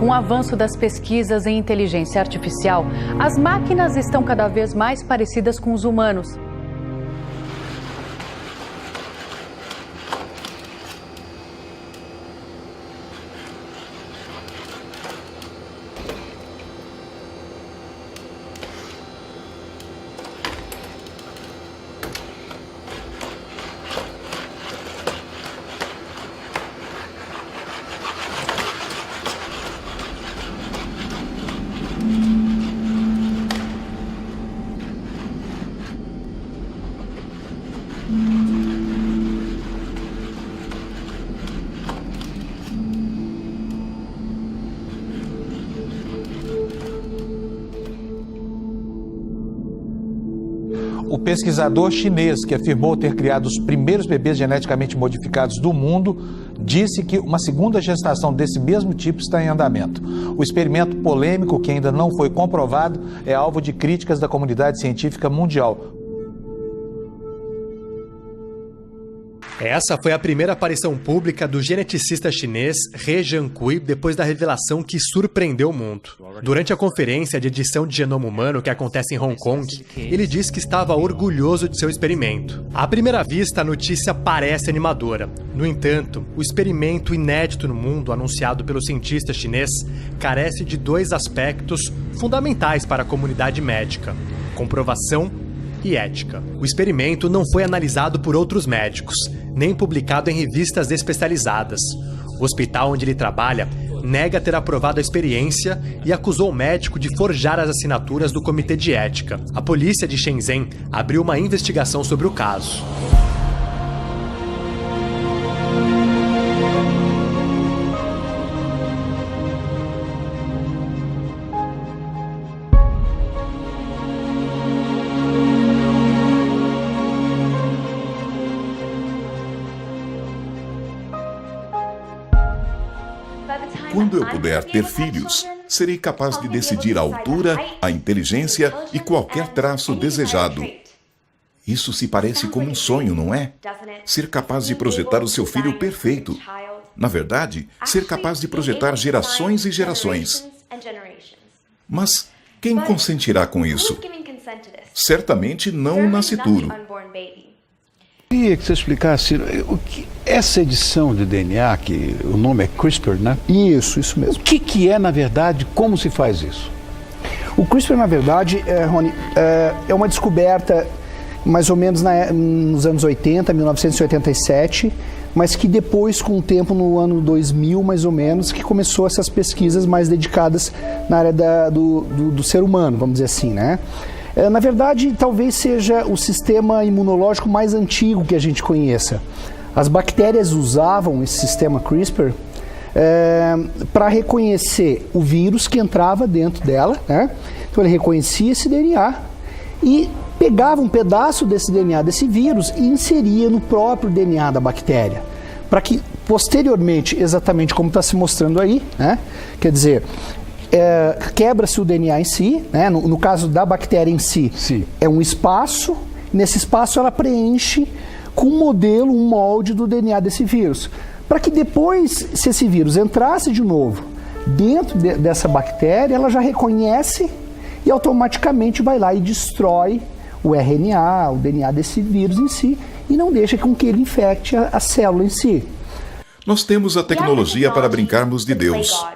Com o avanço das pesquisas em inteligência artificial, as máquinas estão cada vez mais parecidas com os humanos. O pesquisador chinês que afirmou ter criado os primeiros bebês geneticamente modificados do mundo disse que uma segunda gestação desse mesmo tipo está em andamento. O experimento polêmico, que ainda não foi comprovado, é alvo de críticas da comunidade científica mundial. Essa foi a primeira aparição pública do geneticista chinês He Jiankui depois da revelação que surpreendeu o mundo. Durante a conferência de edição de genoma humano que acontece em Hong Kong, ele disse que estava orgulhoso de seu experimento. À primeira vista, a notícia parece animadora. No entanto, o experimento inédito no mundo, anunciado pelo cientista chinês, carece de dois aspectos fundamentais para a comunidade médica: comprovação e ética. O experimento não foi analisado por outros médicos, nem publicado em revistas especializadas. O hospital onde ele trabalha nega ter aprovado a experiência e acusou o médico de forjar as assinaturas do Comitê de Ética. A polícia de Shenzhen abriu uma investigação sobre o caso. Quando eu puder ter filhos, serei capaz de decidir a altura, a inteligência e qualquer traço desejado. Isso se parece como um sonho, não é? Ser capaz de projetar o seu filho perfeito. Na verdade, ser capaz de projetar gerações e gerações. Mas quem consentirá com isso? Certamente não o nascituro. Queria que você explicasse o que essa edição de DNA, que o nome é CRISPR, né? Isso mesmo. O que é, na verdade, como se faz isso? O CRISPR, na verdade, Rony, é uma descoberta mais ou menos nos anos 80, 1987, mas que depois, com o tempo, no ano 2000, mais ou menos, que começou essas pesquisas mais dedicadas na área do ser humano, vamos dizer assim, né? Na verdade, talvez seja o sistema imunológico mais antigo que a gente conheça. As bactérias usavam esse sistema CRISPR para reconhecer o vírus que entrava dentro dela, né? Então ele reconhecia esse DNA e pegava um pedaço desse DNA desse vírus e inseria no próprio DNA da bactéria, para que posteriormente, exatamente como está se mostrando aí, né? Quer dizer, quebra-se o DNA em si, né? No caso da bactéria em si, Sim. É um espaço, nesse espaço ela preenche com um modelo, um molde do DNA desse vírus, para que depois, se esse vírus entrasse de novo dentro dessa bactéria, ela já reconhece e automaticamente vai lá e destrói o RNA, o DNA desse vírus em si, e não deixa com que ele infecte a célula em si. Nós temos a tecnologia para brincarmos de Deus.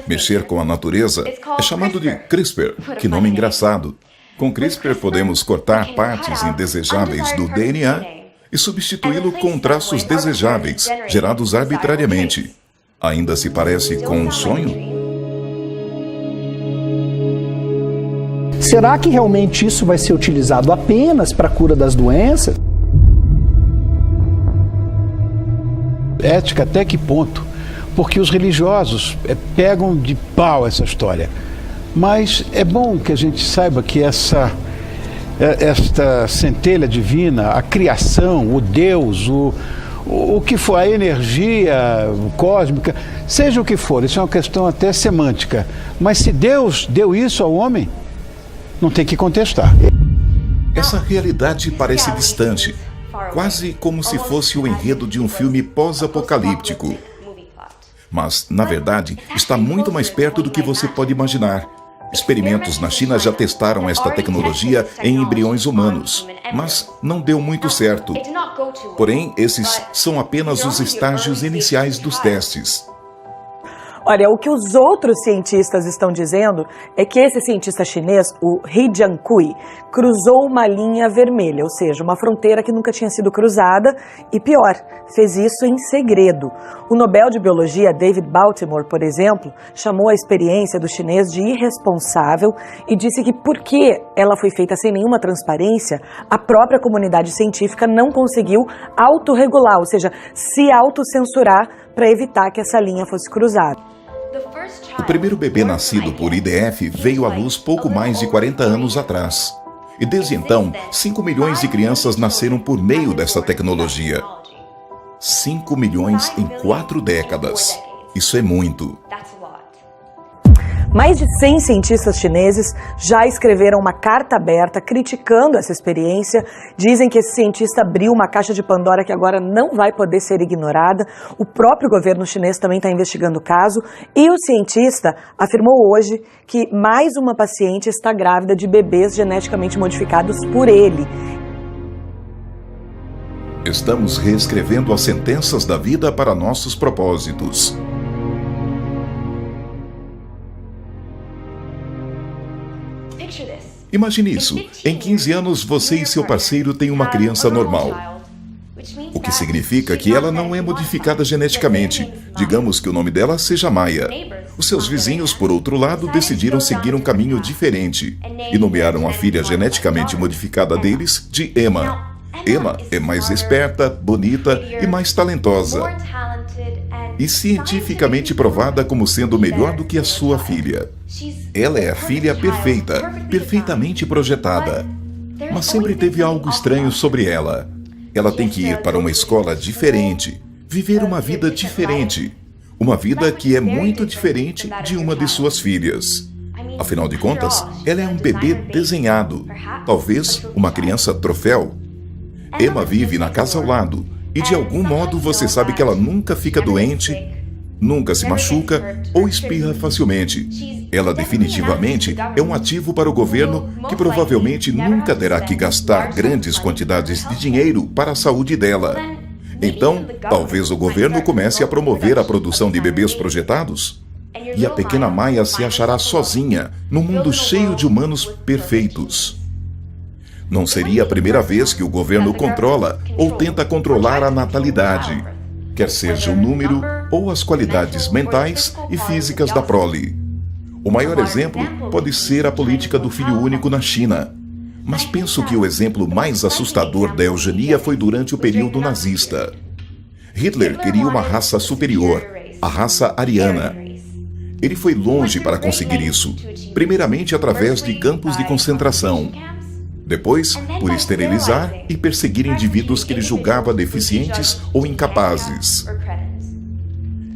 Mexer com a natureza é chamado de CRISPR, que nome engraçado. Com CRISPR podemos cortar partes indesejáveis do DNA e substituí-lo com traços desejáveis, gerados arbitrariamente. Ainda se parece com um sonho? Será que realmente isso vai ser utilizado apenas para a cura das doenças? Ética até que ponto? Porque os religiosos pegam de pau essa história. Mas é bom que a gente saiba que esta centelha divina, a criação, o Deus, o que for, a energia cósmica, seja o que for, isso é uma questão até semântica. Mas se Deus deu isso ao homem, não tem que contestar. Essa realidade parece distante, quase como se fosse o enredo de um filme pós-apocalíptico. Mas, na verdade, está muito mais perto do que você pode imaginar. Experimentos na China já testaram esta tecnologia em embriões humanos, mas não deu muito certo. Porém, esses são apenas os estágios iniciais dos testes. Olha, o que os outros cientistas estão dizendo é que esse cientista chinês, o He Jiankui, cruzou uma linha vermelha, ou seja, uma fronteira que nunca tinha sido cruzada e, pior, fez isso em segredo. O Nobel de Biologia, David Baltimore, por exemplo, chamou a experiência do chinês de irresponsável e disse que porque ela foi feita sem nenhuma transparência, a própria comunidade científica não conseguiu autorregular, ou seja, se autocensurar para evitar que essa linha fosse cruzada. O primeiro bebê nascido por IDF veio à luz pouco mais de 40 anos atrás. E desde então, 5 milhões de crianças nasceram por meio dessa tecnologia. 5 milhões em 4 décadas. Isso é muito. Mais de 100 cientistas chineses já escreveram uma carta aberta criticando essa experiência. Dizem que esse cientista abriu uma caixa de Pandora que agora não vai poder ser ignorada. O próprio governo chinês também está investigando o caso. E o cientista afirmou hoje que mais uma paciente está grávida de bebês geneticamente modificados por ele. Estamos reescrevendo as sentenças da vida para nossos propósitos. Imagine isso. Em 15 anos, você e seu parceiro têm uma criança normal. O que significa que ela não é modificada geneticamente. Digamos que o nome dela seja Maya. Os seus vizinhos, por outro lado, decidiram seguir um caminho diferente e nomearam a filha geneticamente modificada deles de Emma. Emma é mais esperta, bonita e mais talentosa. E cientificamente provada como sendo melhor do que a sua filha. Ela é a filha perfeita, perfeitamente projetada. Mas sempre teve algo estranho sobre ela. Ela tem que ir para uma escola diferente, viver uma vida diferente. Uma vida que é muito diferente de uma de suas filhas. Afinal de contas, ela é um bebê desenhado, talvez uma criança troféu. Emma vive na casa ao lado, e de algum modo você sabe que ela nunca fica doente, nunca se machuca ou espirra facilmente. Ela definitivamente é um ativo para o governo que provavelmente nunca terá que gastar grandes quantidades de dinheiro para a saúde dela. Então, talvez o governo comece a promover a produção de bebês projetados. E a pequena Maya se achará sozinha num mundo cheio de humanos perfeitos. Não seria a primeira vez que o governo controla ou tenta controlar a natalidade, quer seja o número ou as qualidades mentais e físicas da prole. O maior exemplo pode ser a política do filho único na China. Mas penso que o exemplo mais assustador da eugenia foi durante o período nazista. Hitler queria uma raça superior, a raça ariana. Ele foi longe para conseguir isso, primeiramente através de campos de concentração. Depois, por esterilizar e perseguir indivíduos que ele julgava deficientes ou incapazes.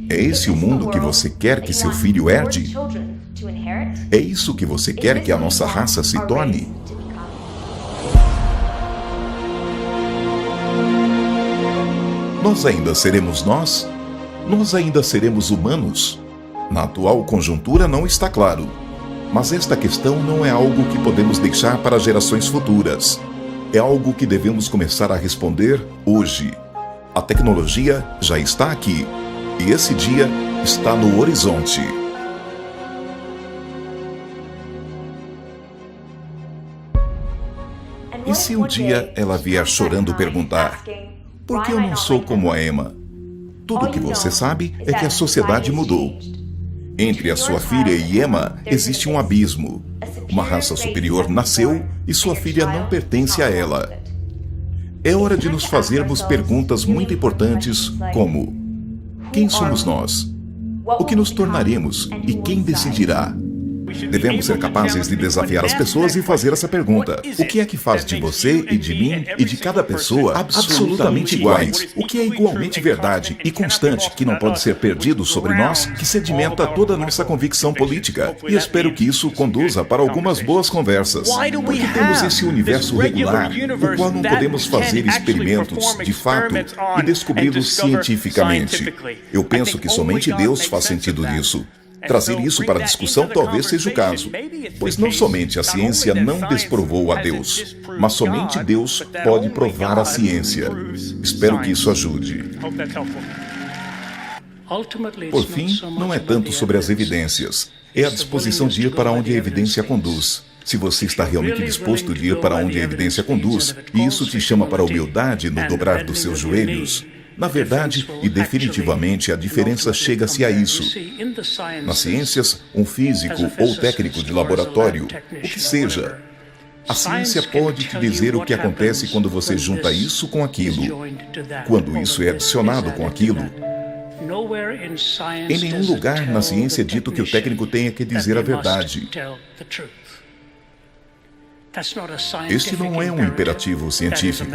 É esse o mundo que você quer que seu filho herde? É isso que você quer que a nossa raça se torne? Nós ainda seremos nós? Nós ainda seremos humanos? Na atual conjuntura não está claro. Mas esta questão não é algo que podemos deixar para gerações futuras. É algo que devemos começar a responder hoje. A tecnologia já está aqui. E esse dia está no horizonte. E se um dia ela vier chorando perguntar: por que eu não sou como a Emma? Tudo o que você sabe é que a sociedade mudou. Entre a sua filha e Emma existe um abismo. Uma raça superior nasceu e sua filha não pertence a ela. É hora de nos fazermos perguntas muito importantes como: quem somos nós? O que nos tornaremos e quem decidirá? Devemos ser capazes de desafiar as pessoas e fazer essa pergunta: o que é que faz de você e de mim e de cada pessoa absolutamente iguais? O que é igualmente verdade e constante, que não pode ser perdido sobre nós, que sedimenta toda a nossa convicção política? E espero que isso conduza para algumas boas conversas. Porque temos esse universo regular, o qual não podemos fazer experimentos de fato e descobri-los cientificamente. Eu penso que somente Deus faz sentido nisso. Trazer isso para a discussão talvez seja o caso, pois não somente a ciência não desprovou a Deus, mas somente Deus pode provar a ciência. Espero que isso ajude. Por fim, não é tanto sobre as evidências, é a disposição de ir para onde a evidência conduz. Se você está realmente disposto de ir para onde a evidência conduz, e isso te chama para a humildade no dobrar dos seus joelhos, na verdade e definitivamente a diferença chega-se a isso. Nas ciências, um físico ou técnico de laboratório, o que seja, a ciência pode te dizer o que acontece quando você junta isso com aquilo, quando isso é adicionado com aquilo. Em nenhum lugar na ciência é dito que o técnico tenha que dizer a verdade. Este não é um imperativo científico,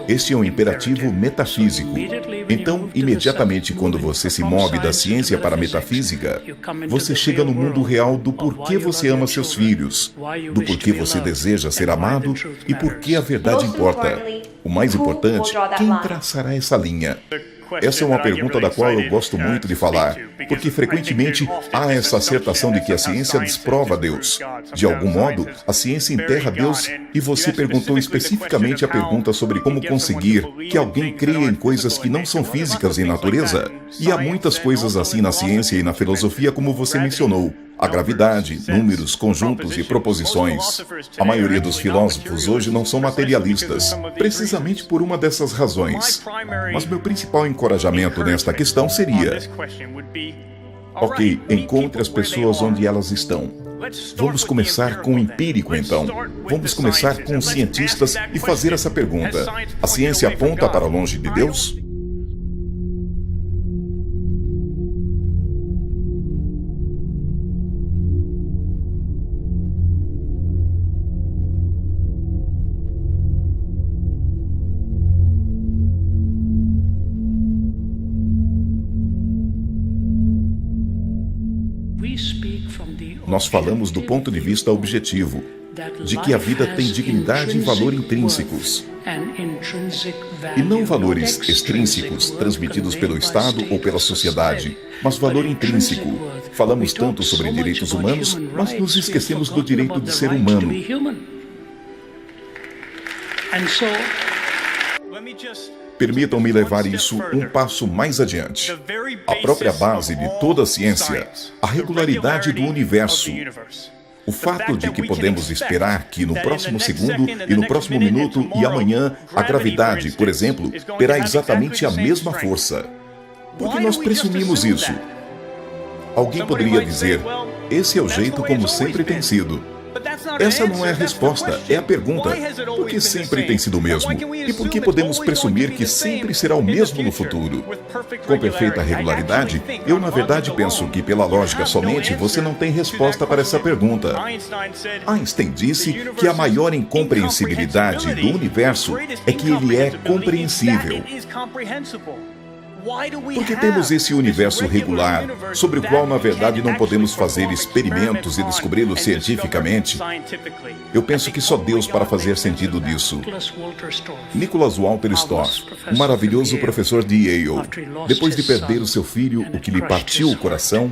este é um imperativo metafísico. Então, imediatamente quando você se move da ciência para a metafísica, você chega no mundo real do porquê você ama seus filhos, do porquê você deseja ser amado e por que a verdade importa. O mais importante, quem traçará essa linha? Essa é uma pergunta da qual eu gosto muito de falar, porque frequentemente há essa acertação de que a ciência desprova Deus. De algum modo, a ciência enterra Deus e você perguntou especificamente a pergunta sobre como conseguir que alguém creia em coisas que não são físicas em natureza. E há muitas coisas assim na ciência e na filosofia, como você mencionou. A gravidade, números, conjuntos e proposições. A maioria dos filósofos hoje não são materialistas, precisamente por uma dessas razões. Mas meu principal encorajamento nesta questão seria: ok, encontre as pessoas onde elas estão. Vamos começar com o empírico, então. Vamos começar com os cientistas e fazer essa pergunta: a ciência aponta para longe de Deus? Nós falamos do ponto de vista objetivo, de que a vida tem dignidade e valor intrínsecos, e não valores extrínsecos transmitidos pelo Estado ou pela sociedade, mas valor intrínseco. Falamos tanto sobre direitos humanos, mas nos esquecemos do direito de ser humano. Permitam-me levar isso um passo mais adiante. A própria base de toda a ciência, a regularidade do universo. O fato de que podemos esperar que no próximo segundo e no próximo minuto e amanhã a gravidade, por exemplo, terá exatamente a mesma força. Por que nós presumimos isso? Alguém poderia dizer: esse é o jeito como sempre tem sido. Essa não é a resposta, é a pergunta. Por que sempre tem sido o mesmo? E por que podemos presumir que sempre será o mesmo no futuro? Com perfeita regularidade, eu na verdade penso que pela lógica somente você não tem resposta para essa pergunta. Einstein disse que a maior incompreensibilidade do universo é que ele é compreensível. Porque temos esse universo regular, sobre o qual, na verdade, não podemos fazer experimentos e descobri-lo cientificamente. Eu penso que só Deus para fazer sentido disso. Nicholas Walter Storr, um maravilhoso professor de Yale, depois de perder o seu filho, o que lhe partiu o coração,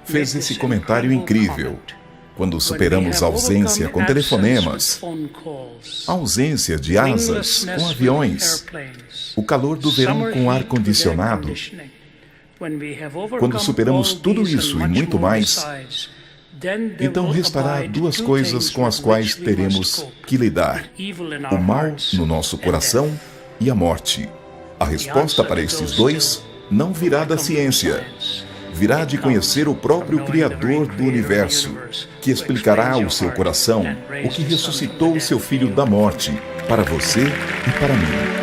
fez esse comentário incrível. Quando superamos a ausência com telefonemas, a ausência de asas com aviões, o calor do verão com ar-condicionado, quando superamos tudo isso e muito mais, então restará duas coisas com as quais teremos que lidar: o mal no nosso coração e a morte. A resposta para estes dois não virá da ciência. Virá de conhecer o próprio Criador do Universo, que explicará ao seu coração o que ressuscitou o seu Filho da morte, para você e para mim.